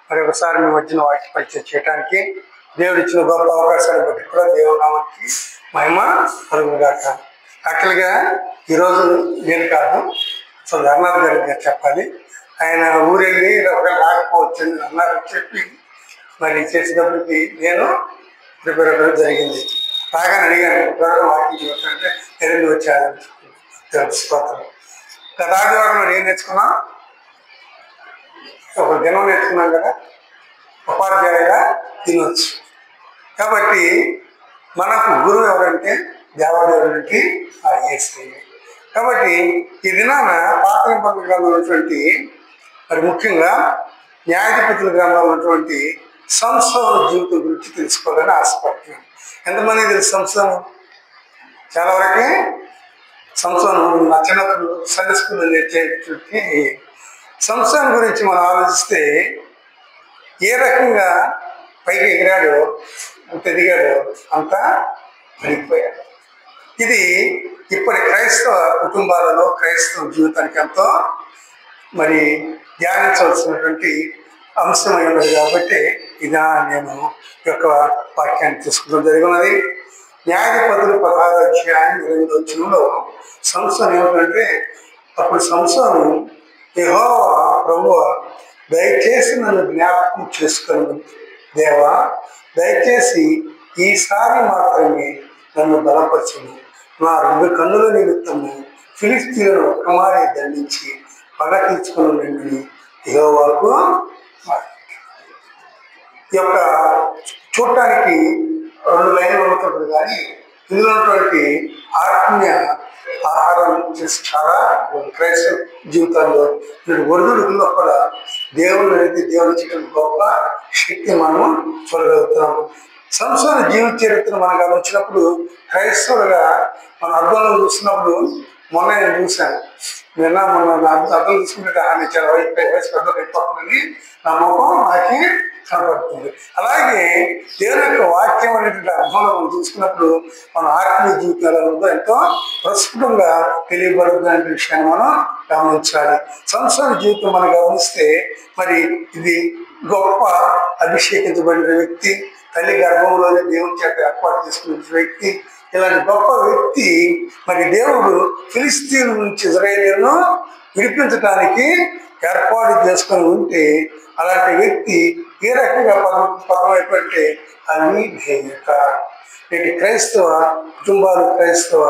మరి ఒకసారి మీ మధ్యన వాక్య పరిచయం చేయడానికి దేవుడు ఇచ్చిన గొప్ప అవకాశాన్ని బట్టి కూడా దేవుడి నామానికి మహిమ కలుగుగాక. యాక్చువల్గా ఈరోజు నేను కాదు, సో ధర్నాథ్ గారికి చెప్పాలి. ఆయన ఊరెళ్ళి ఒకవేళ రాకపోవచ్చు అన్నారు చెప్పి మరి చేసేటప్పటికి నేను ప్రిపేర్ అవ్వడం జరిగింది. బాగా అడిగాను వాకింగ్ చూస్తుంటే ఎరుగు వచ్చాను తెలుసుకోవాలి. గత ఆదివారం మరి ఏం నేర్చుకున్నా? ఒక దినం నేర్చుకున్నాం కదా, ఉపాధ్యాయుగా తినొచ్చు. కాబట్టి మనకు గురువు ఎవరంటే దేవాదేవుడికి ఆ యేసయ్య. కాబట్టి ఈ దినాన పాత నిబంధన గ్రంథంలో ఉన్నటువంటి మరి ముఖ్యంగా న్యాయాధిపతుల గ్రంథంలో ఉన్నటువంటి సంసోను జీవితం గురించి తెలుసుకోవాలని ఆశపడుతున్నాను. ఎంతమంది తెలుసు సంసోను? చాలా వరకే సంసోను నా చిన్నప్పుడు సండే స్కూల్లో నేర్చేటువంటి సంసోను గురించి మనం ఆలోచిస్తే ఏ రకంగా పైకి ఎగిరాడో అంత ఎదిగాడో అంతా పడిపోయాడు. ఇది ఇప్పటి క్రైస్తవ కుటుంబాలలో క్రైస్తవ జీవితానికి ఎంతో మరి ధ్యానించవలసినటువంటి అంశమై ఉన్నది. కాబట్టి ఇదా నేను ఈ యొక్క వాక్యాన్ని తీసుకోవడం జరిగినది. న్యాయాధిపతులు 16వ అధ్యాయం 8వ వచనంలో సంసోను ఏమిటంటే, అప్పుడు సంసోను యెహోవా ప్రభువా దయచేసి నన్ను జ్ఞాపకం చేసుకొని దేవా, దయచేసి ఈసారి మాత్రమే నన్ను బలపరచును. నా 2 కన్నుల నిమిత్తము ఫిలిష్తీయులను ఒక్కమారే దండించి పగ తీర్చుకుని యెహోవాకు. ఈ యొక్క చూడటానికి 2 లైన్లు ఉంటుంది, కానీ ఇందులో ఉన్నటువంటి ఆత్మీయ ఆహారం చాలా క్రైస్తవ జీవితాల్లో ఒడిదుడుకుల్లో కూడా దేవుడు అనేది దేవుడి చేయడం గొప్ప శక్తి మనం చూడగలుగుతున్నాం. సంసోను జీవిత చరిత్ర మనం గమనించినప్పుడు క్రైస్తవులుగా మన అర్థంలో చూసినప్పుడు మొన్న నేను చూశాను. మొన్న అర్థం చూసుకుంటే ఆయన చాలా వయసు పెద్దలు అయిపోతుందని నా ముఖం నాకే కనపడుతుంది. అలాగే దేవుని యొక్క వాక్యం అనేటువంటి అర్థంలో మనం చూసుకున్నప్పుడు మన ఆత్మీయ జీవితాలలో ఎంతో ప్రస్ఫుటంగా తెలియబడుతున్న విషయాన్ని మనం గమనించాలి. సంసోను జీవితం మనం గమనిస్తే మరి ఇది గొప్ప అభిషేకించబడిన వ్యక్తి, తల్లి గర్భంలోనే దేవుని చేత ఏర్పాటు చేసుకున్న వ్యక్తి. ఇలాంటి గొప్ప వ్యక్తి మరి దేవుడు ఫిలిష్తీయుల నుంచి ఇజ్రాయేలును విడిపించడానికి ఏర్పాటు చేసుకొని ఉంటే, అలాంటి వ్యక్తి ఏ రకంగా పదమైపోతే అది ధేయత. నేటి క్రైస్తవ కుటుంబాలు క్రైస్తవ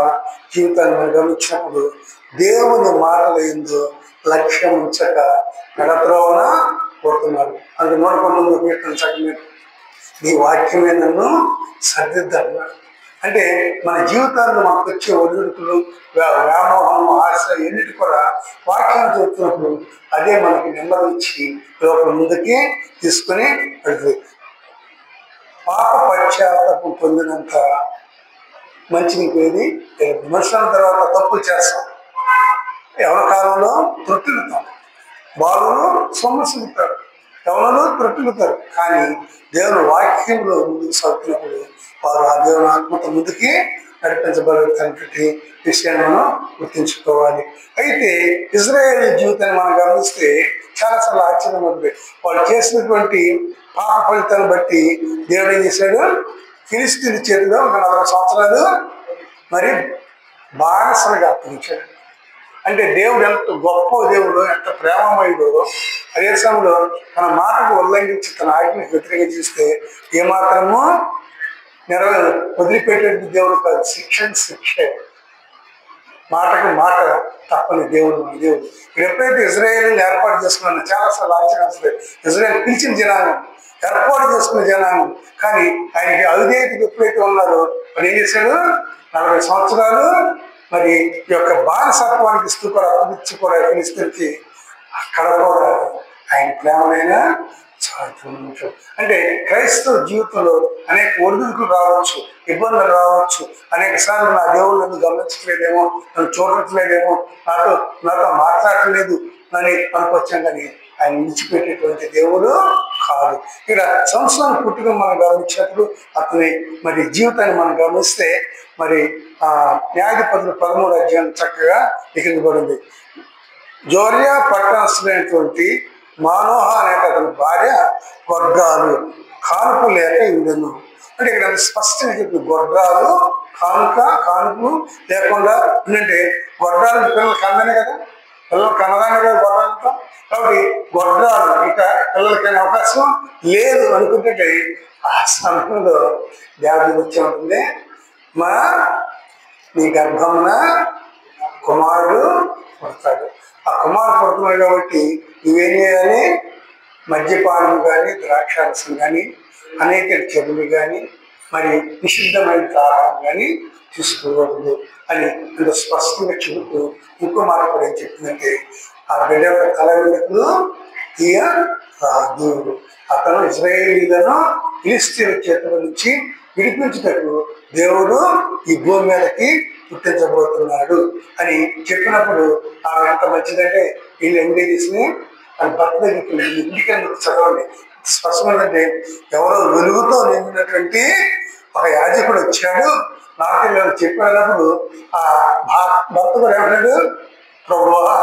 జీవితాన్ని మనం గమనించినప్పుడు దేవుని మాటలు ఏందో లక్ష్యం ఉంచక నడత్రోవన పోతున్నారు. అది 119వ కీర్తన చదివి నీ వాక్యమే నన్ను సర్దిద్దన్నాడు. అంటే మన జీవితాల్లో మనకు వచ్చే ఒడిదుడుకులు, వ్యామోహం, ఆశ ఎన్నిటి కూడా వాక్యాన్ని చెప్తున్నప్పుడు అదే మనకి నెమ్మది ఇచ్చి లోపల ముందుకి తీసుకుని వెళ్తుంది. పాప పశ్చాత్తాపం పొందినంత మంచి ఇంకేది విమర్శన తర్వాత తప్పులు చేస్తాం. ఎవరి కాలంలో త్రొట్టులుతాం, బాలులు సొమ్మసిలుతారు, ఎవరు త్రొట్టులుతారు. కానీ దేవుని వాక్యంలో ముందుకు సాగుతున్నప్పుడు వారు ఆ దేవుని ఆత్మతో ముందుకి నడిపించబడుతున్నటువంటి విషయాన్ని మనం గుర్తించుకోవాలి. అయితే ఇజ్రాయేల్ జీవితాన్ని మనం గమనిస్తే చాలాసార్లు ఆశ్చర్యం ఉంటుంది. వాళ్ళు చేసినటువంటి పాప ఫలితాన్ని బట్టి దేవుడు ఏం చేశాడు? ఫిలిష్తీయుల చేతిలో 40 సంవత్సరాలు మరి బానిసలుగా అప్పగించాడు. అంటే దేవుడు ఎంత గొప్ప దేవుడు, ఎంత ప్రేమమయుడో, అదే సమయంలో తన మాటకు ఉల్లంఘించి తన ఆజ్ఞకు వ్యతిరేకంగా చేస్తే ఏమాత్రమో వదిలిపెట్టే దేవుడు కాదు. శిక్షే, మాటకు మాట తప్పని దేవుడు మన దేవుడు. ఎప్పుడైతే ఇజ్రాయేల్ ఏర్పాటు చేసుకున్నా చాలాసార్లు ఆశ్చర్య, ఇజ్రాయేల్ పిలిచిన జనాంగం, ఏర్పాటు చేసుకున్న జనాంగం, కానీ ఆయనకి అవిధేయతకు ఎప్పుడైతే ఉన్నారో మరి ఏం చేశాడు? 40 సంవత్సరాలు మరి ఈ యొక్క బానిసత్వానికి ఇస్తూ కూడా అప్పగించి కూడా ఫిలిష్తీయులకి అక్కడ కూడా ఆయన ప్రేమనైనా చాటుతూ. అంటే క్రైస్తవ జీవితంలో అనేక ఒడిదుడుకులు రావచ్చు, ఇబ్బందులు రావచ్చు. అనేక సార్లు నా దేవుడు నన్ను గమనించట్లేదేమో, నన్ను చూడట్లేదేమో, నాతో మాట్లాడలేదు అని అనుకోవచ్చాం. కానీ ఆయన విడిచిపెట్టేటువంటి దేవుడు కాదు. ఇక్కడ సంవత్సరాన్ని పుట్టుక మనం గమనించినప్పుడు అతని మరి జీవితాన్ని మనం గమనిస్తే మరి న్యాయాధిపతులు 13వ అధ్యాయం చక్కగా లిఖించబడింది. జోర్యా పట్టణస్థులైనటువంటి మానోహ అనే అతని భార్య గొడ్రాలు కానుపు లేక ఉండను. అంటే ఇక్కడ స్పష్టంగా చెప్పి గొడ్రాలు కానుపు లేకుండా ఉందంటే గొడ్రాలు పిల్లలు కన్ననే కదా, పిల్లలు కన్నదానే కదా గొడ్రాలతో. కాబట్టి గొడ్రాలు ఇక పిల్లలకైనా అవకాశం లేదు అనుకుంటే ఆ సమయంలో దేవతలు వచ్చి ఉంటుంది, నీ గర్భమున కుమారుడు పుడతాడు. ఆ కుమారుడు పుడుతున్నాడు కాబట్టి నువ్వేం చేయాలి? మద్యపానం కానీ ద్రాక్షారసం కానీ అనేక చెరువులు కానీ మరి నిషిద్ధమైన ఆహారం కానీ తీసుకోకూడదు అని అంత స్పష్టంగా చెబుతూ ఇంకో మాట కూడా ఏం చెప్తుందంటే ఆ బిడ్డ యొక్క తల వెనుకలు తీయ రాదు. అతను ఇశ్రాయేలీయులను ఫిలిష్తీయుల చేతుల నుంచి విడిపించుటకు దేవుడు ఈ భూమి మీదకి పుట్టించబోతున్నాడు అని చెప్పినప్పుడు ఆమె ఎంత మంచిదంటే వీళ్ళు ఎండి తీసుకుని వాళ్ళ భర్త దగ్గరికి ఇంటికి చదవండి. స్పష్టమైందంటే ఎవరో వెలుగుతో నిండినటువంటి ఒక యాజకుడు వచ్చాడు, నాకు చెప్పినప్పుడు ఆ భర్త కూడా ఏమంటాడు, ప్రభువా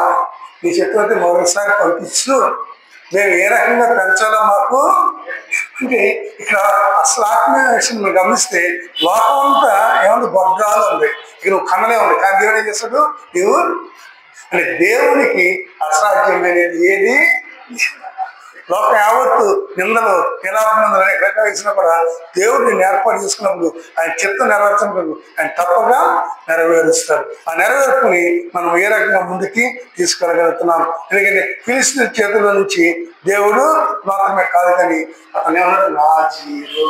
నీ చెప్పినట్టు మరోసారి పంపించు, మేము ఏ రకంగా పెంచాలో మాకు. అంటే ఇక్కడ అసలు ఆత్మీయ విషయం గమనిస్తే లోకం అంతా ఏమన్నా గొడ్రాలు ఉంది, ఇక నువ్వు కన్నలే ఉంది. కానీ దేవుడు ఏం చేస్తాడు, నువ్వు అంటే దేవునికి అసాధ్యమైనది ఏది లోకం యావత్తు నిందలు నిరాపనందలు అనేక రకాలు ఇచ్చినా కూడా దేవుడిని ఏర్పాటు చేసుకున్నప్పుడు ఆయన చిత్తం నెరవేర్చినప్పుడు ఆయన తప్పగా నెరవేరుస్తాడు. ఆ నెరవేర్పుని మనం ఏ రకంగా ముందుకి తీసుకెళ్ళగలుగుతున్నాం. ఎందుకంటే ఫిలిష్తీయుల చేతుల నుంచి దేవుడు మాత్రమే కాదు కానీ అతను ఏమన్నాడు, నాజీరు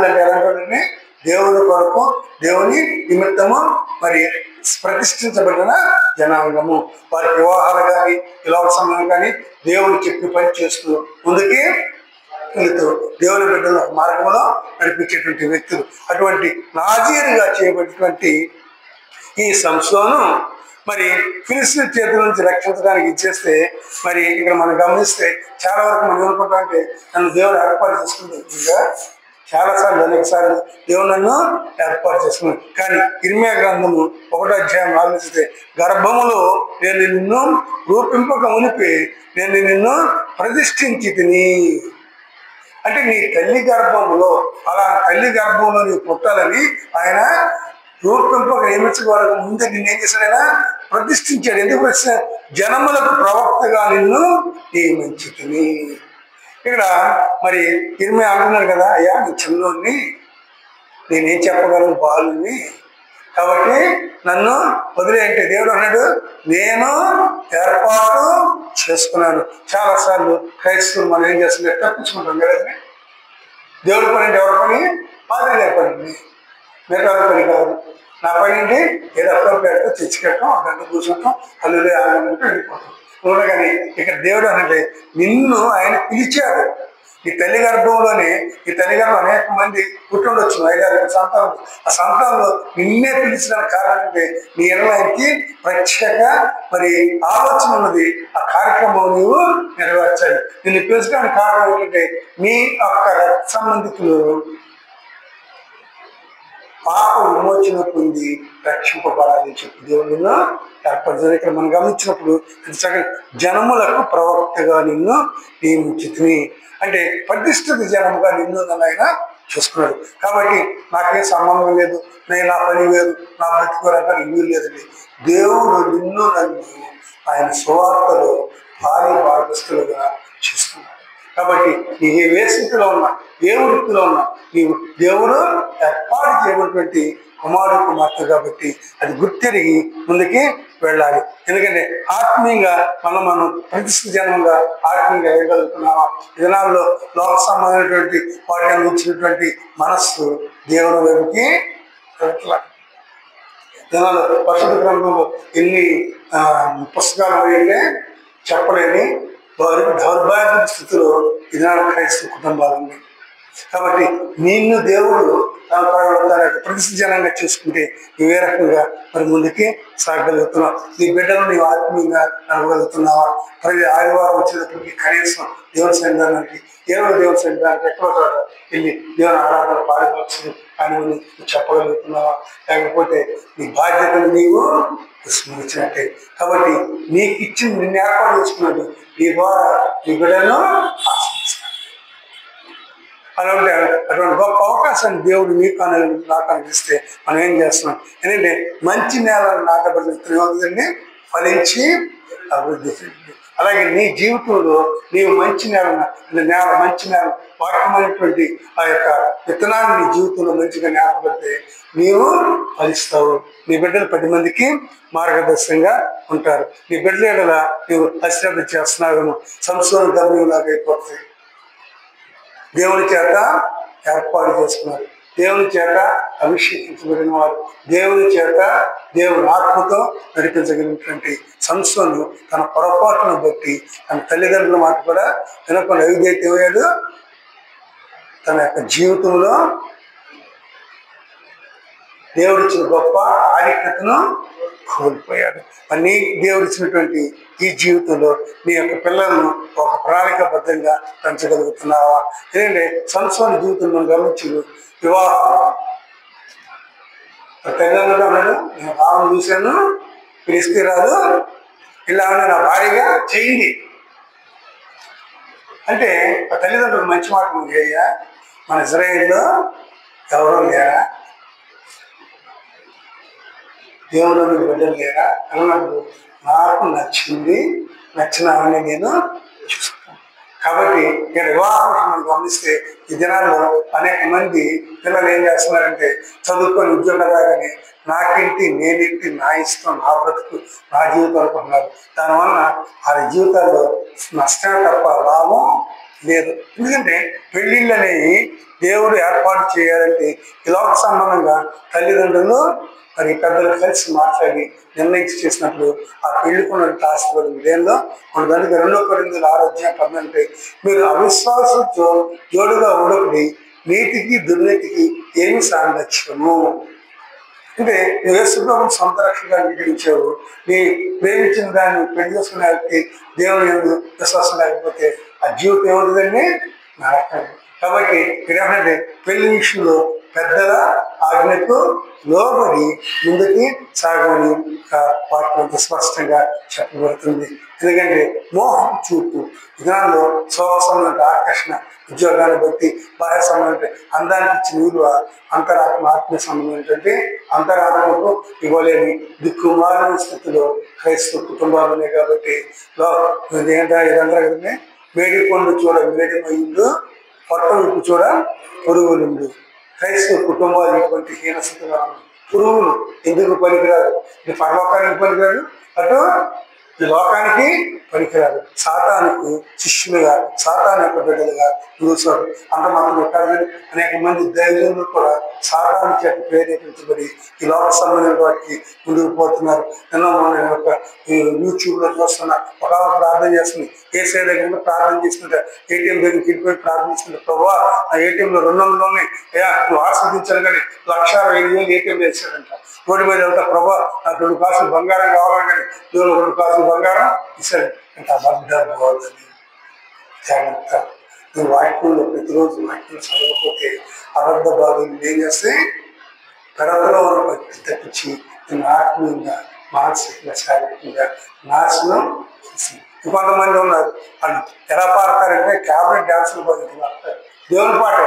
అంటే ఎలాంటి దేవుడి కొరకు దేవుని నిమిత్తము మరి ప్రతిష్ఠించబడిన జనాంగము. వారి వివాహాలు కానీ విలాప సమయం కానీ దేవుడు చెప్పి పని చేస్తూ ముందుకి వెళుతూ దేవుని బిడ్డల మార్గంలో నడిపించేటువంటి వ్యక్తులు. అటువంటి నాజీరుగా చేయబడినటువంటి ఈ సంసోను మరి ఫిలిష్తీయుల చేతుల నుంచి రక్షించడానికి ఇచ్చేస్తే మరి ఇక్కడ మనం గమనిస్తే చాలా వరకు మనం ఏమనుకుంటామంటే నన్ను దేవుడు ఏర్పాటు చేసుకుంటే చాలాసార్లు అనేకసార్లు దేవుడు నన్ను ఏర్పాటు చేసుకున్నాను. కానీ ఇర్మియా గ్రంథము 1వ అధ్యాయం ఆలోచిస్తే గర్భములో నేను నిన్ను రూపింపక మునిపి నేను నిన్ను ప్రతిష్ఠించి తిని, అంటే నీ తల్లి గర్భంలో అలా తల్లి గర్భంలో నీవు పుట్టాలని ఆయన రూపింపక నియమించుకోవడానికి ముందే నిన్ను ఏం చేశాడైనా ప్రతిష్ఠించాడు. ఎందుకు జనములకు ప్రవక్తగా నిన్ను నియమించి తిని. ఇక్కడ మరి ఇర్మియా అంటున్నాడు కదా, అయ్యా నీ చిన్నోడిని నేనేం చెప్పగలను బాలుని, కాబట్టి నన్ను వదిలేయంటే దేవుడు అన్నాడు నేను ఏర్పాటు చేసుకున్నాను. చాలాసార్లు క్రైస్తవులు మనం ఏం చేస్తుంటే తప్పించుకుంటాం కదండి. దేవుడి పని అంటే ఎవరి పని? పాత్ర గారి పని, మిగతా పని కాదు. నా పని ఏంటి? ఏదో అప్రోపేటో తెచ్చికెట్టడం, ఆ గంట కూర్చుంటాం, అల్లులే ఆగమంటే వెళ్ళిపోతాం. కానీ ఇక్కడ దేవుడు అంటే నిన్ను ఆయన పిలిచాడు. ఈ తల్లి గర్భంలోనే ఈ తల్లి గర్భం అనేక మంది పుట్టుండొచ్చు, 5-6 సంతానం. ఆ సంతానంలో నిన్నే పిలిచిన కారణం అంటే నీ ఆయనకి ప్రత్యేక మరి ఆలోచన ఉన్నది. ఆ కార్యక్రమం నువ్వు నెరవేర్చాలి. నిన్ను పిలిచడానికి కారణం ఏంటంటే నీ యొక్క రక్త సంబంధికులు పాప విమోచన పొంది రక్షింపబడాలని చెప్పి దేవుడిని ఏర్పడుతుంది. ఇక్కడ మనం గమనించినప్పుడు జనములకు ప్రవక్తగా నిన్ను నియమించుతుంది అంటే ప్రతిష్ఠిత జనముగా నిన్ను నన్ను ఆయన చూసుకున్నాడు. కాబట్టి నాకేం సంబంధం లేదు, నేను నా పని వేరు, నా బ్రతికోరంటే ఇల్లు లేదండి. దేవుడు నిన్ను నన్ను ఆయన సువార్తలో భారీ భాగస్తులుగా చూసుకున్నాడు. కాబట్టి నీకు ఏ స్థితిలో ఉన్నా, ఏ వృత్తిలో ఉన్నా, నీవు దేవుడు ఏర్పాటు చేయబడినటువంటి కుమారుడు కుమార్తె కాబట్టి అది గుర్తిరిగి ముందుకి వెళ్ళాలి. ఎందుకంటే ఆత్మీయంగా మనం ప్రతిష్ఠిత జనంగా ఆత్మీయంగా వేయగలుగుతున్నామా? జనాల్లో లోక సంబంధమైనటువంటి వాటిని అందించినటువంటి మనస్సు దేవుని వైపుకి జనాలు పరిశుద్ధ గ్రంథంలో ఎన్ని పుస్తకాలు అంటే చెప్పలేని వారికి దౌర్భాగ్య స్థితిలో ఇదనాడు క్రైస్తవ కుటుంబాలు ఉన్నాయి. కాబట్టి నిన్ను దేవుడు తన ప్రతిష్ఠిత జనంగా చూసుకుంటే నువ్వే రకంగా మరి ముందుకి సాగగలుగుతున్నావు. నీ బిడ్డలు నీవు ఆత్మీయంగా నడవగలుగుతున్నావా? ప్రతి ఆదివారం వచ్చేటప్పటికి కనీసం దేవుని సన్నిధానానికి దేవుని సన్నిధానానికి ఎక్కడో చోట వెళ్ళి దేవుని ఆరాధన పాడుకోవచ్చు కానీ నువ్వు చెప్పగలుగుతున్నావా? లేకపోతే నీ బాధ్యతను నీవు విస్మరించినట్టే. కాబట్టి నీకు ఇచ్చింది నిన్ను ఏర్పాటు చేసుకున్నట్టు నీ ద్వారా నీ బిడ్డను ఆశిస్తావు. కష్టాన్ని దేవుడు నీకు నాకు అనిపిస్తే మనం ఏం చేస్తున్నాం? ఎందుకంటే మంచి నేలను నాటబడిన విత్తనం ఫలించి అభివృద్ధి చెంది. అలాగే నీ జీవితంలో నీవు మంచి మంచి నేల వాక్యమైనటువంటి ఆ యొక్క విత్తనాన్ని నీ జీవితంలో మంచిగా నాటబడితే నీవు ఫలిస్తావు. నీ బిడ్డలు 10 మందికి మార్గదర్శకంగా ఉంటారు. నీ బిడ్డల ఎడల నీవు అశ్రద్ధ చేస్తున్నావు, సంసోను గమ్యంలాగా అయిపోతాయి. దేవుని చేత ఏర్పాటు చేసుకున్నారు, దేవుని చేత అభిషేకించబడిన వారు, దేవుని చేత దేవుని ఆత్మతో నడిపించగలిగినటువంటి సంసోను తన పొరపాటును బట్టి తన తల్లిదండ్రుల మాట కూడా వినకుండా ఏదైతే అయ్యాడు, తన యొక్క జీవితంలో దేవుడిచ్చిన గొప్ప ఆధిక్యతను కోల్పోయాడు. మరి నీ దేవుడిచ్చినటువంటి ఈ జీవితంలో నీ యొక్క పిల్లలను ఒక ప్రణాళికాబద్ధంగా పెంచగలుగుతున్నావా? ఎందుకంటే సంసోను జీవితంలో గమనించి వివాహం తల్లిదండ్రులు అన్నాడు, నేను భావం చూశాను, పిలిస్తే రాదు, ఇలా నా భార్యగా చేయింది అంటే ఆ తల్లిదండ్రులు మంచి మాట చేయ. మన ఇజ్రాయేల్లో ఎవరో లేరా? దేవుడు బిడ్డలు లేరా అన్నప్పుడు నాకు నచ్చింది, నచ్చినామని నేను చూసుకున్నాను. కాబట్టి ఇక్కడ వివాహం మనం గమనిస్తే ఈ దినాల్లో అనేక మంది పిల్లలు ఏం చేస్తున్నారంటే చదువుకొని ఉద్యోగం రాగానే నాకేంటి, నేనేంటి, నా ఇష్టం, నా బ్రతుకు, నా జీవితం అనుకుంటున్నారు. దానివల్ల వారి జీవితాల్లో నష్టమే తప్ప లాభం లేదు. ఎందుకంటే పెళ్ళిళ్ళు అనేవి దేవుడు ఏర్పాటు చేయాలంటే ఇలాంటి సంబంధంగా తల్లిదండ్రులు మరి పెద్దలు కలిసి మాట్లాడి నిర్ణయించి చేసినప్పుడు ఆ పెళ్లికున్న ఆశపడి దేనిలో మన దానికి 2 కొరింథీయుల 6:18 మీరు అవిశ్వాసంతో జోడుగా ఉండకూడి నీతికి దుర్నీతికి ఏమి సాంగత్యము. అంటే నువ్వు యేసుప్రభువుని సొంత రక్షణగా అంగీకరించావు, నీ ప్రేమించిన దాన్ని పెళ్లి చేసుకునే వ్యక్తి దేవుని యందు విశ్వాసం లేకపోతే ఆ జీవితం ఏమవుతుందండి? నరకం. కాబట్టి ఇక్కడ ఏమంటే పెళ్లి విషయంలో పెద్దల ఆజ్ఞకు లోబడి ముందుకి సాగమని వాటిని స్పష్టంగా చెప్పబడుతుంది. ఎందుకంటే మోహం చూపు విధానంలో స్వసమైన ఆకర్షణ, ఉద్యోగాన్ని బట్టి బాహ్య సంబంధం అందానికి ఇచ్చిన విలువ అంతరాత్మ ఆత్మీయ సంబంధం ఏంటంటే అంతరాత్మకు ఇవ్వలేని దిక్కుమాలిన స్థితిలో క్రైస్తవ కుటుంబాలు ఉన్నాయి. కాబట్టి ఇదంతా కదండి, వేడి పండు చూడ వేడిమైండు, పొట్ట విప్పు చూడ పురుగులుండు. క్రైస్తవ కుటుంబాలు ఇటువంటి హీనస్థితిగా పురుగులు ఎందుకు పనికిరాదు? ఇది పరలోకానికి పనికిరాదు, అటు ఈ లోకానికి పనికిరాదు. సాతానుకు శిష్యులుగా, సాతాను యొక్క బిడ్డలుగా చూసారు. అంత మాత్రం కాదు, అనేక మంది దైవజనులు కూడా సాతాను చేత ప్రేరేపించబడి ఈ లోక సంబంధించిన వాటికి ముందుకు పోతున్నారు. ఎన్నో మన యొక్క యూట్యూబ్లో చూస్తున్నా ఒక ప్రార్థన చేస్తుంది, ఏసఐ దగ్గర ప్రార్థన చేసుకుంటే ఏటీఎం దగ్గరికి వెళ్ళిపోయి ప్రార్థన చేసుకుంటే ప్రభావ ఆ ఏటీఎంలో 200 ఉన్నాయి, నువ్వు ఆస్వాదించాను కానీ 1,60,000 ఏటీఎం వేసాడంట. రోడ్డు మీద వెళ్తా ప్రభావ నాకు 2 కాసులు బంగారం కావాలి కానీ దేవుడు 2 కాసులు బంగారం ఇస్తాడు అంటే అబద్ధం పోవద్దని జాగ్రత్త. నువ్వు వాక్యంలో ప్రతిరోజు వాక్యం చదవకపోతే అబద్ధ బాధలు ఏం చేస్తే గడపలో భక్తి తప్పించి నేను ఆత్మీయంగా, మానసికంగా, శారీరకంగా నాశనం చేసి. ఇంకొంతమంది ఉన్నారు, వాళ్ళు ఎలా పాడతారంటే క్యాబరెట్ డాన్సులు బదులు పాడతారు, దేవుని పాటే.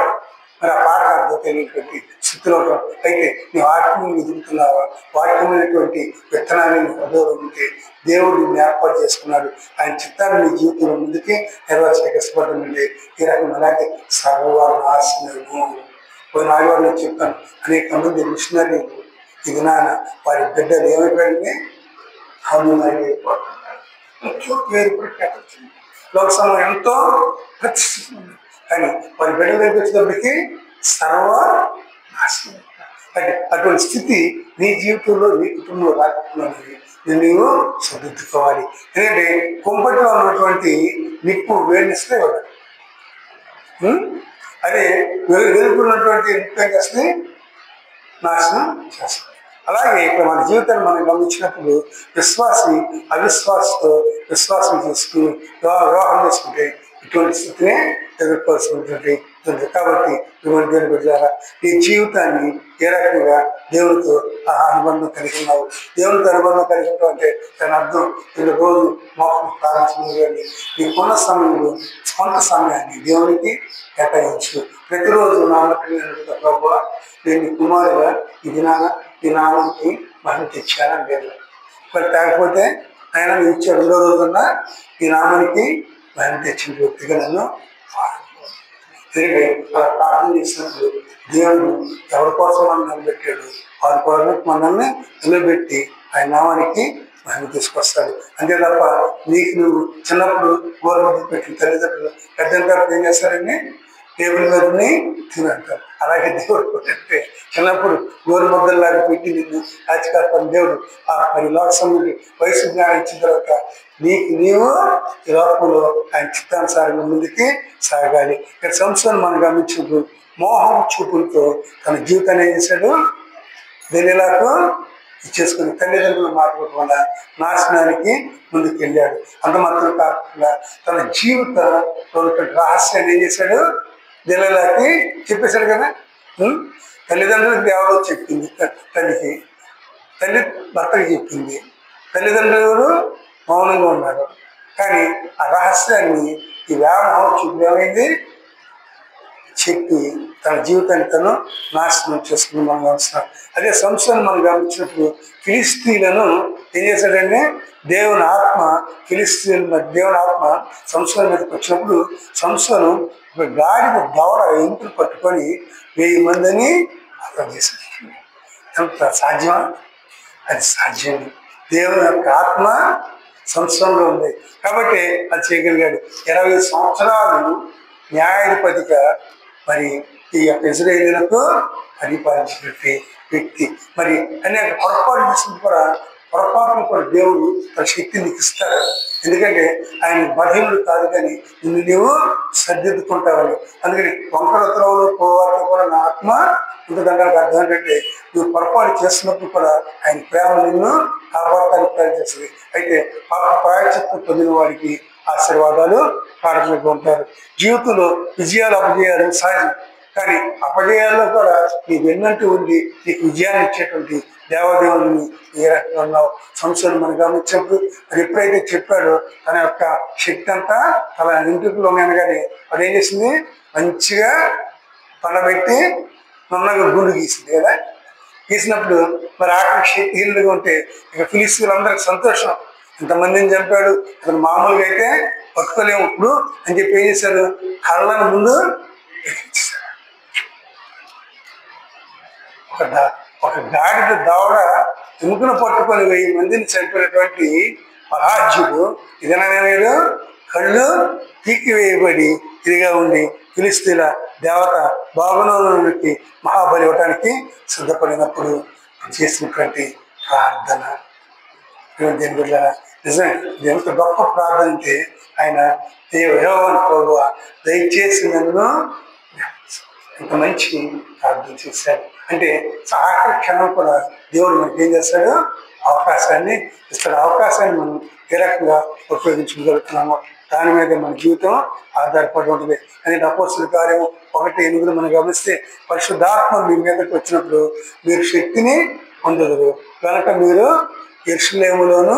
మరి ఆ పాట అర్థం తెలియనటువంటి స్థితిలో అయితే నువ్వు ఆత్మీయంగా ఎదుగుతున్నావా? వాక్యమైనటువంటి విత్తనాన్ని హృదయంలో ఉంటే దేవుడు నిన్ను ఏర్పాటు చేసుకున్నాడు. ఆయన చిత్తాన్ని నీ జీవితంలో ముందుకి నిర్వహించడానికి ఇష్టపడుతుందండి. ఈ రకమైన అలాంటి సర్వనాశనము. పోయిన ఆదివారం నేను చెప్తాను, అనేక మంది మిషనరీలు ఇది నాన్న వారి బిడ్డలు ఏమైపోయింది, హనుమారి అయిపోతున్నారు. ఎంతో పేరు పెట్టాల్సింది లోక సమయం ఎంతో ప్రతిష్ఠిత ఉంది, కానీ వారి బిడ్డల దగ్గర వచ్చేటప్పటికి సర్వనాశనం. అటువంటి స్థితి నీ జీవితంలో, నీ కుటుంబంలో రాకుండా నీవు సర్దిద్దుకోవాలి. ఎందుకంటే కుంపటిలో ఉన్నటువంటి నిప్పు వేడిస్తే ఇవ్వదు, అదే వెలుపున్నటువంటి నిప్పు ఏం చేస్తే నాశనం చేస్తుంది. అలాగే ఇక్కడ మన జీవితాన్ని మనం గమనించినప్పుడు విశ్వాసి అవిశ్వాసతో విశ్వాసం చేసుకుని వివాహం చేసుకుంటే ఇటువంటి స్థితిని ఎదుర్కోవాల్సి ఉంటుంది. కాబట్టి ఇటువంటి దేవుని బిడ్డలారా, నీ జీవితాన్ని ఏ రకంగా దేవుడితో ఆ అనుబంధం కలిగి ఉన్నావు? దేవుడితో అనుబంధం కలిగి ఉంటావు అంటే దాని అర్థం నేను రోజు మోసం ప్రారంభించండి. నీకున్న సమయంలో కొంత సమయాన్ని దేవునికి కేటాయించు. ప్రతిరోజు నా ప్రభువ, నేను నీ కుమారుగా ఈ నామానికి మహిమ తెచ్చానని లేదు. మరి కాకపోతే ఆయన ఇచ్చే రెండో రోజున ఈ నామానికి మహిమ తెచ్చిన వ్యక్తిగా నన్ను తిరిగి అలా ప్రార్థన చేసినప్పుడు దేవుడు ఎవరి కోసం మనం నిలబెట్టాడు, వారి కోసం మనల్ని నిలబెట్టి ఆయన నామానికి మహిమ తీసుకొస్తాడు. అంతే తప్ప నీకు నువ్వు చిన్నప్పుడు గోరుముద్ద పెట్టిన తల్లిదండ్రులు పెద్ద తర్వాత ఏం చేస్తారని టేబుల్ మీదని తినంటారు. అలాగే దేవుడు అంటే చిన్నప్పుడు గోరుముద్దల్లాగా పెట్టి నిన్ను ఆచికాస్తాను దేవుడు. మరి లోకసం నుండి వయసు జ్ఞానం ఇచ్చిన తర్వాత నీవు ఈ లోకంలో ఆయన చిత్తానుసారంగా ముందుకి సాగాలి. ఇక్కడ సంస్థను మనం గమనించినప్పుడు మోహం చూపులతో తన జీవితాన్ని ఏం చేశాడు? దెలీలాకు ఇచ్చేసుకుని తల్లిదండ్రులు మాట్లాడకుండా నాశనానికి ముందుకు వెళ్ళాడు. అంత మాత్రం కాకుండా తన జీవితంలో ఉన్నటువంటి రహస్యాన్ని ఏం చేశాడు? దెలీలాకి చెప్పేశాడు కదా. తల్లిదండ్రులకు ఎవరో చెప్పింది, తల్లి భర్తకి చెప్పింది. తల్లిదండ్రులు మౌనంగా ఉన్నారు. కానీ ఆ రహస్యాన్ని ఈ వ్యామోహం చూపు ఏమైంది చెప్పి తన జీవితాన్ని తను నాశనం చేసుకుని మనం గమనిస్తాం. అదే సంస్థను మనం గమనించినప్పుడు ఫిలిస్తీన్లను ఏం చేశాడంటే దేవుని ఆత్మ దేవుని ఆత్మ సంస్థల మీదకి వచ్చినప్పుడు సంస్థను ఒక గాడిద దవడ ఇంపులు పట్టుకొని 1000 మందిని అర్థం చేశాడు. ఎంత సాధ్యమా? అది సాధ్యం. దేవుని యొక్క ఆత్మ సంస్థంలో ఉంది కాబట్టి అది చేయగలిగాడు. 20 సంవత్సరాలు న్యాయాధిపతిగా మరి ఈ యొక్క ఇజ్రాయేలీలకు పరిపాలించినటువంటి వ్యక్తి. మరి అనేక పొరపాటు పొరపాటును కూడా దేవుడు తన శక్తిని నీకు ఇస్తాడు. ఎందుకంటే ఆయన బలహీనుడు కాదు, కానీ నిన్ను నీవు సర్దిద్దుకుంటావని. అందుకని వంకర త్రోవలు పోవాతో కూడా నా ఆత్మ ఉంటుందనడానికి అర్థం ఏంటంటే నువ్వు పొరపాటు చేస్తున్నప్పుడు కూడా ఆయన ప్రేమ నిన్ను కాపాడటానికి ప్రయత్నం చేస్తుంది. అయితే పాప ప్రాయశ్చిత్తం పొందిన వాడికి ఆశీర్వాదాలు కారణంగా ఉంటారు. జీవితంలో విజయాలు అపజయాలు సహజం, కానీ అపజయాల్లో కూడా నీకు వెన్నంటూ ఉంది నీకు విజయాన్ని ఇచ్చేటువంటి దేవదేవుని ఏ రకంగా ఉన్నావు? సంస్థలు మనం గమనించినప్పుడు అది ఎప్పుడైతే చెప్పాడో తన యొక్క శక్తి అంతా తన ఇంటిలో అనగానే అది ఏం చేసింది? మంచిగా పనబెట్టి నున్నగా గుండు గీసింది కదా. గీసినప్పుడు మరి ఆఖరి శక్తిహీనులుగా ఉంటే ఇక ఫిలిస్తీన్లందరికి సంతోషం, ఇంతమందిని చంపాడు, అతను మామూలుగా అయితే పట్టుకోలేము ఇప్పుడు అని చెప్పి ఏం చేశారు? కళ్ళను ముందు ఒక గాడిద దవడ ఎముకను పట్టుకొని 1000 మందిని చంపినటువంటి మహాజ్యుడు ఇదనలేదు. కళ్ళు పీకివేయబడి ఇదిగా ఉండి ఫిలిస్తీన్ల దేవత బాబులోనికి మహాబలి ఇవ్వటానికి సిద్ధపడినప్పుడు చేసినటువంటి ప్రార్థన దేని బిడ్డ నిజమే. ఇది ఎంత గొప్ప ప్రార్థన అంటే ఆయన యెహోవా ప్రభువా దయచేసి నన్ను ఇంత మంచి ప్రార్థన చేశాడు. అంటే ఆఖరి క్షణం కూడా దేవుడు మనకి ఏం చేస్తాడు? అవకాశాన్ని ఇస్తాడు. అవకాశాన్ని మనం ఏ రకంగా ఉపయోగించుకోగలుగుతున్నామో దాని మీద మన జీవితం ఆధారపడి ఉంటుంది. అని అపోస్తలుల కార్యం 1:8 మనం గమనిస్తే పరిశుద్ధాత్మ మీ మీదకి వచ్చినప్పుడు మీరు శక్తిని పొందదు కనుక మీరు యెరూషలేములోను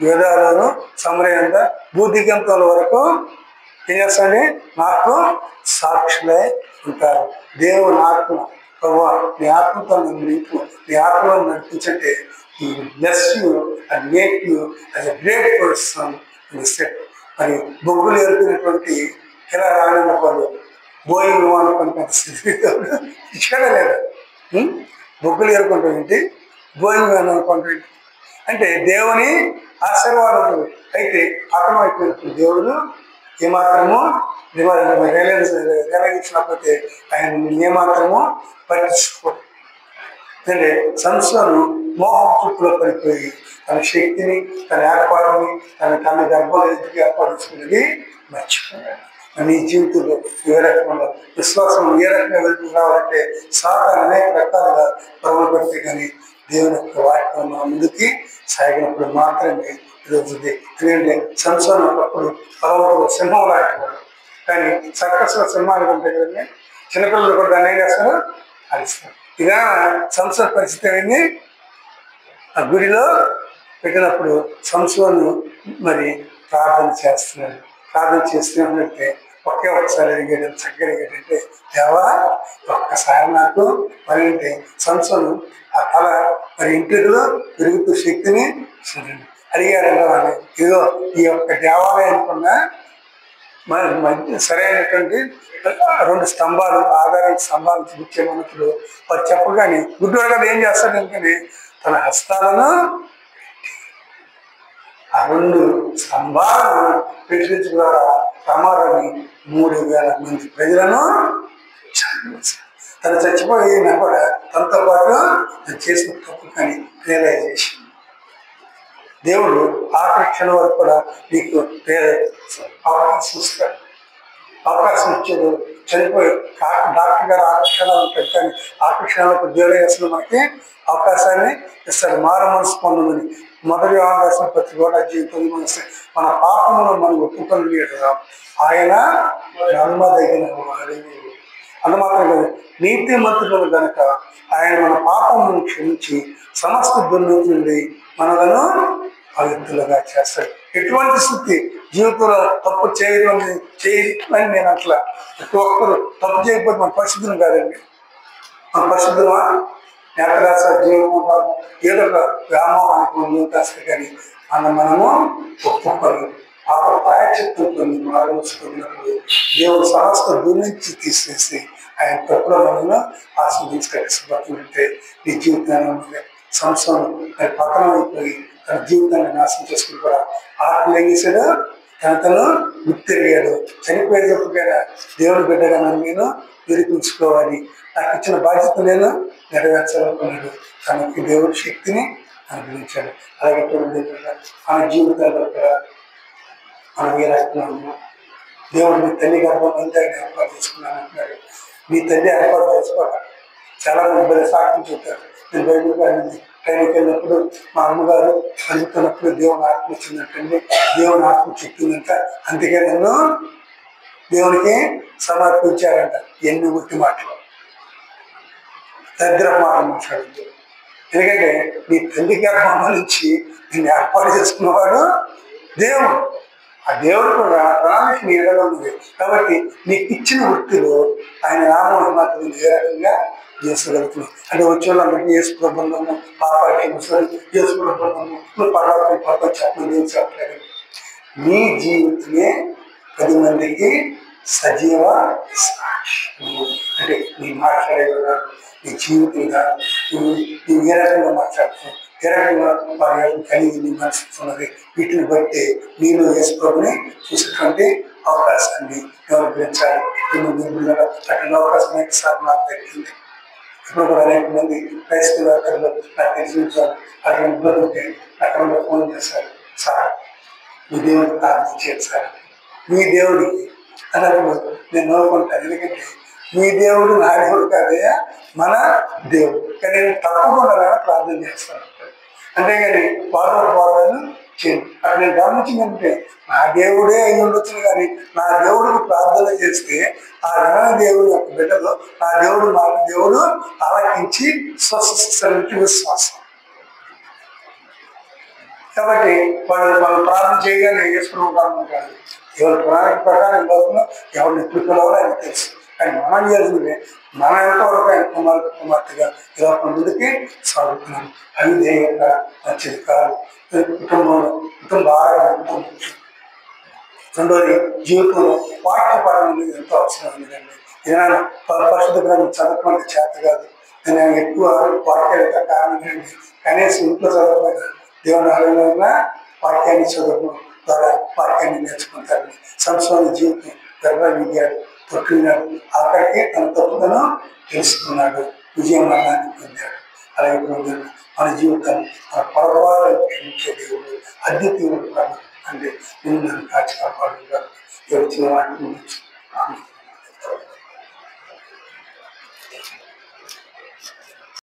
యూదాలోను సమరయంత భూదిగంతాల వరకు ఏం చేస్తాండి? నాకు సాక్షులై ఉంటారు. దేవుని ఆత్మ ప్రభువా నీ ఆత్మతో నన్ను నింపు, నీ ఆత్మలో నడిపించంటే ఈ bless you and make you as a great person in the set. మరి బొగ్గులు ఏరుకునేటువంటి ఇలా రానప్పుడు బోయింగ్ విమానం పనికంత ఇచ్చాడా లేదా? బొగ్గులు ఏరుకుంటామేంటి, బోయింగ్ విమానం కొంటే అంటే దేవుని ఆశీర్వాదం. అయితే అర్థమైపోయినప్పుడు దేవుడు ఏమాత్రము రిలయన్స్లేకపోతే ఆయన ఏమాత్రము పట్టించుకోడు. అంటే సంస్థను మోహం చుట్టులో పడిపోయి తన శక్తిని తన ఏర్పాటుని తన గర్భంలో ఎందుకు ఏర్పాటుకున్నది మర్చిపోయాడు. నీ జీవితంలో ఏ రకంగా విశ్వాసం ఏ రకంగా వెళ్తూ రావాలంటే సాతాను అనేక రకాలుగా పరుగులు పెడితే కానీ దేవుని యొక్క వాక్యం ముందుకి సాగినప్పుడు మాత్రమే ఇది అవుతుంది. ఎందుకంటే సంసారం ఒకప్పుడు పర్వతంలో సింహం లాంటివాడు, కానీ సర్కస్లో సినిమాలు ఉంటాయి కదండి, చిన్నపిల్లలు కూడా దాన్ని ఏం చేస్తారు, అరిస్తారు. ఇదా సంసార పరిస్థితి అయింది. ఆ గుడిలో పెట్టినప్పుడు సంసోను మరి ప్రార్థన చేస్తున్నాడు. ప్రార్థన చేస్తున్నట్టే ఒక్కసారి అడిగాడు, చక్కగా అడిగాడంటే, దేవా ఒక్కసారి నాకు మరి అంటే సంసోను ఆ తల మరి ఇంటిలో పెరుగుతూ శక్తిని అడిగాడంట. వాళ్ళు ఇదో ఈ యొక్క దేవాలయానికి మంచి సరైనటువంటి 2 స్తంభాలు, ఆధారానికి స్తంభాలు చూపించే మనుషులు వారు చెప్పగానే గుడ్డోడు కదా ఏం చేస్తాడు అనుకుని తన హస్తాలను ఆ 2 స్తంభాలను పెట్టించడం ద్వారా ప్రమాదాన్ని 3,000 మంది ప్రజలను తను చచ్చిపోయినా కూడా తనతో పాటు చేసిన తప్పు కానీ రియలైజేషన్. దేవుడు ఆఖరి క్షణం వరకు కూడా నీకు అవకాశం ఇస్తాడు. అవకాశం ఇచ్చేది చనిపోయి డాక్టర్ గారు ఆకర్షణలు ఉంటాడు, కానీ ఆకర్షణలకు దేవుడే అసలు మనకి అవకాశాన్ని ఇస్తాడు. మారు మనసు పొందమని మొదటి అవకాశం ప్రతి కూడా జీవితం మనసు మన పాపమును మనం ఒప్పుకొని ఆయన నమ్మదగిన వాడు. అంత మాత్రం కాదు, నీతి మంత్రులు కనుక ఆయన మన పాపమును క్షమించి సమస్త దుర్నీతి నుండి మనలను పవిత్రులుగా చేస్తాడు. ఎటువంటి స్థితి జీవితంలో తప్పు చేయమని నేను అట్లా ప్రతి ఒక్కరు తప్పు చేయకపోతే మన పరిస్థితులు కాదండి. మన పరిస్థితులు నేతరాశ జీవనం ఏదో ఒక వ్యామోహానికి జీవితాస్తే కానీ మనము ఒప్పుకోవాలి. ఆ ప్రాయచిత్తం కొన్ని మారుస్తున్నప్పుడు దేవుడు సమస్త దుర్నించి తీసేసి ఆయన తప్పులో మనలో ఆస్వాదించగలిగితే నీ జీవితాన్ని సంవత్సరం పతనం అయిపోయి తన జీవితాన్ని నాశనం చేసుకుని కూడా ఆత్మ ఏం చేశాడు, తనను గుర్తిరిగాడు. చనిపోయేటప్పటికైనా దేవుని బిడ్డగా నన్ను నేను నిరూపించుకోవాలి, నాకు ఇచ్చిన బాధ్యత నేను నెరవేర్చాలనుకున్నాడు. తనకి దేవుడి శక్తిని అనుగ్రహించాడు. అలాగే మన జీవితాల్లో కూడా మనం ఏ రాస్తున్నాము, దేవుడు మీ తల్లి గర్భం అంతా ఏర్పాటు చేసుకున్నాను అంటున్నాడు. మీ తల్లి ఏర్పాటు చేసుకోవాలి. చాలా మంది బలి సాక్షి చెప్తారు. నేను బయటకు ట్రైన్కి వెళ్ళినప్పుడు మా అమ్మగారు చదువుతున్నప్పుడు దేవుని ఆత్మ వచ్చిందంటండి, దేవుని ఆత్మ చెప్పిందంట, అందుకే నన్ను దేవునికి సమర్పించారంట. ఎన్ని గుర్తి మాటలు, దరిద్ర మాట మాట్లాడద్దు. ఎందుకంటే నీ తల్లి గర్భం నుంచి నిన్ను ఏర్పాటు చేసుకున్నవాడు దేవుడు. ఆ దేవుడు కూడా ప్రాణానికి నీ ఎడలో ఉంది కాబట్టి నీకు ఇచ్చిన వృత్తిలో ఆయన నామహిమాత్రం ఏ రకంగా చేసుకోగలుగుతున్నావు. అంటే వచ్చే వాళ్ళందరికీ యేసు ప్రభుత్వము పాపాకి యేసు ప్రభుత్వము నువ్వు పర్వతం పాపం చెప్పడం చెప్పలేదు. నీ జీవితమే 10 మందికి సజీవ సాక్షి. అంటే నీ మాట్లాడే నీ జీవితంగా నువ్వు ఏ రకంగా మాట్లాడుతున్నావు, ఏ రకంగా వారి కలిగి నీ మనసు ఉన్నది, వీటిని బట్టి నేను యేసు ప్రభుని చూసేటువంటి అవకాశాన్ని ఎవరు పెంచాలి. అటువంటి అవకాశం అనేక సార్లు నాకు దక్కింది. ఇప్పుడు కూడా అనేక మంది క్రైస్తవులు అక్కడలో నాకు తెలిసించారు, అక్కడ ఇబ్బంది ఉంటే అక్కడ ఫోన్ చేశారు, సార్ మీ దేవుడికి ప్రార్థించారు సార్, మీ దేవుడికి అన్నప్పుడు నేను నవ్వుకుంటాను. ఎందుకంటే మీ దేవుడు నా దేవుడు కాదయ్యా, మన దేవుడు. కానీ నేను తప్పకుండా ప్రార్థన చేస్తాను. అంతేగాని పాదాలు చేయండి. అక్కడ నేను గమనించిందంటే నా దేవుడే అయి ఉండొచ్చు, కానీ నా దేవుడికి ప్రార్థన చేస్తే ఆ దేవుడు యొక్క బిడ్డలో నా దేవుడు మా దేవుడు ఆలకించి స్వస్థ విశ్వాసం. కాబట్టి వాళ్ళు ప్రార్థన చేయగానే చేసుకున్నాం కాదు. ఎవరి పురాణిక ప్రకారం లోపల ఎవరిని ఎప్పుడు పిలవాలో ఆయన తెలుసు. కానీ మనం చేసింది మన ఎంతవరకు ఆయన కుమార్తెగా ఇలా ముందుకి సాగుతున్నాం. అది ధ్యేయంగా మంచిది కాదు. కుటుంబ ఆరోగ్యం. రెండోది జీవితంలో వాక్యపరం అనేది ఎంతో అవసరం ఉందండి. ఏదైనా పరిశుద్ధ గ్రంథం చదవడం చేత కాదు. నేను ఎక్కువ వాక్యాలు కారణం ఏంటి, కనీసం ఇంట్లో చదవడం దేవుని ఆలయంలో వాక్యాన్ని చదవడం ద్వారా వాక్యాన్ని నేర్చుకుంటారు. సంవత్సరాల జీవితం గర్భవిద్యాడు తొట్టినాడు, ఆఖరికి తన తప్పులను తెలుసుకున్నాడు, విజయం మరణాన్ని పొందాడు. అలాగే మన జీవితాన్ని మన పొరపాటు క్షమించే దేవుడు, అద్వితీయుడు కాదు అంటే నిన్ను కాచి కాపాడు. ఎవరు చిన్న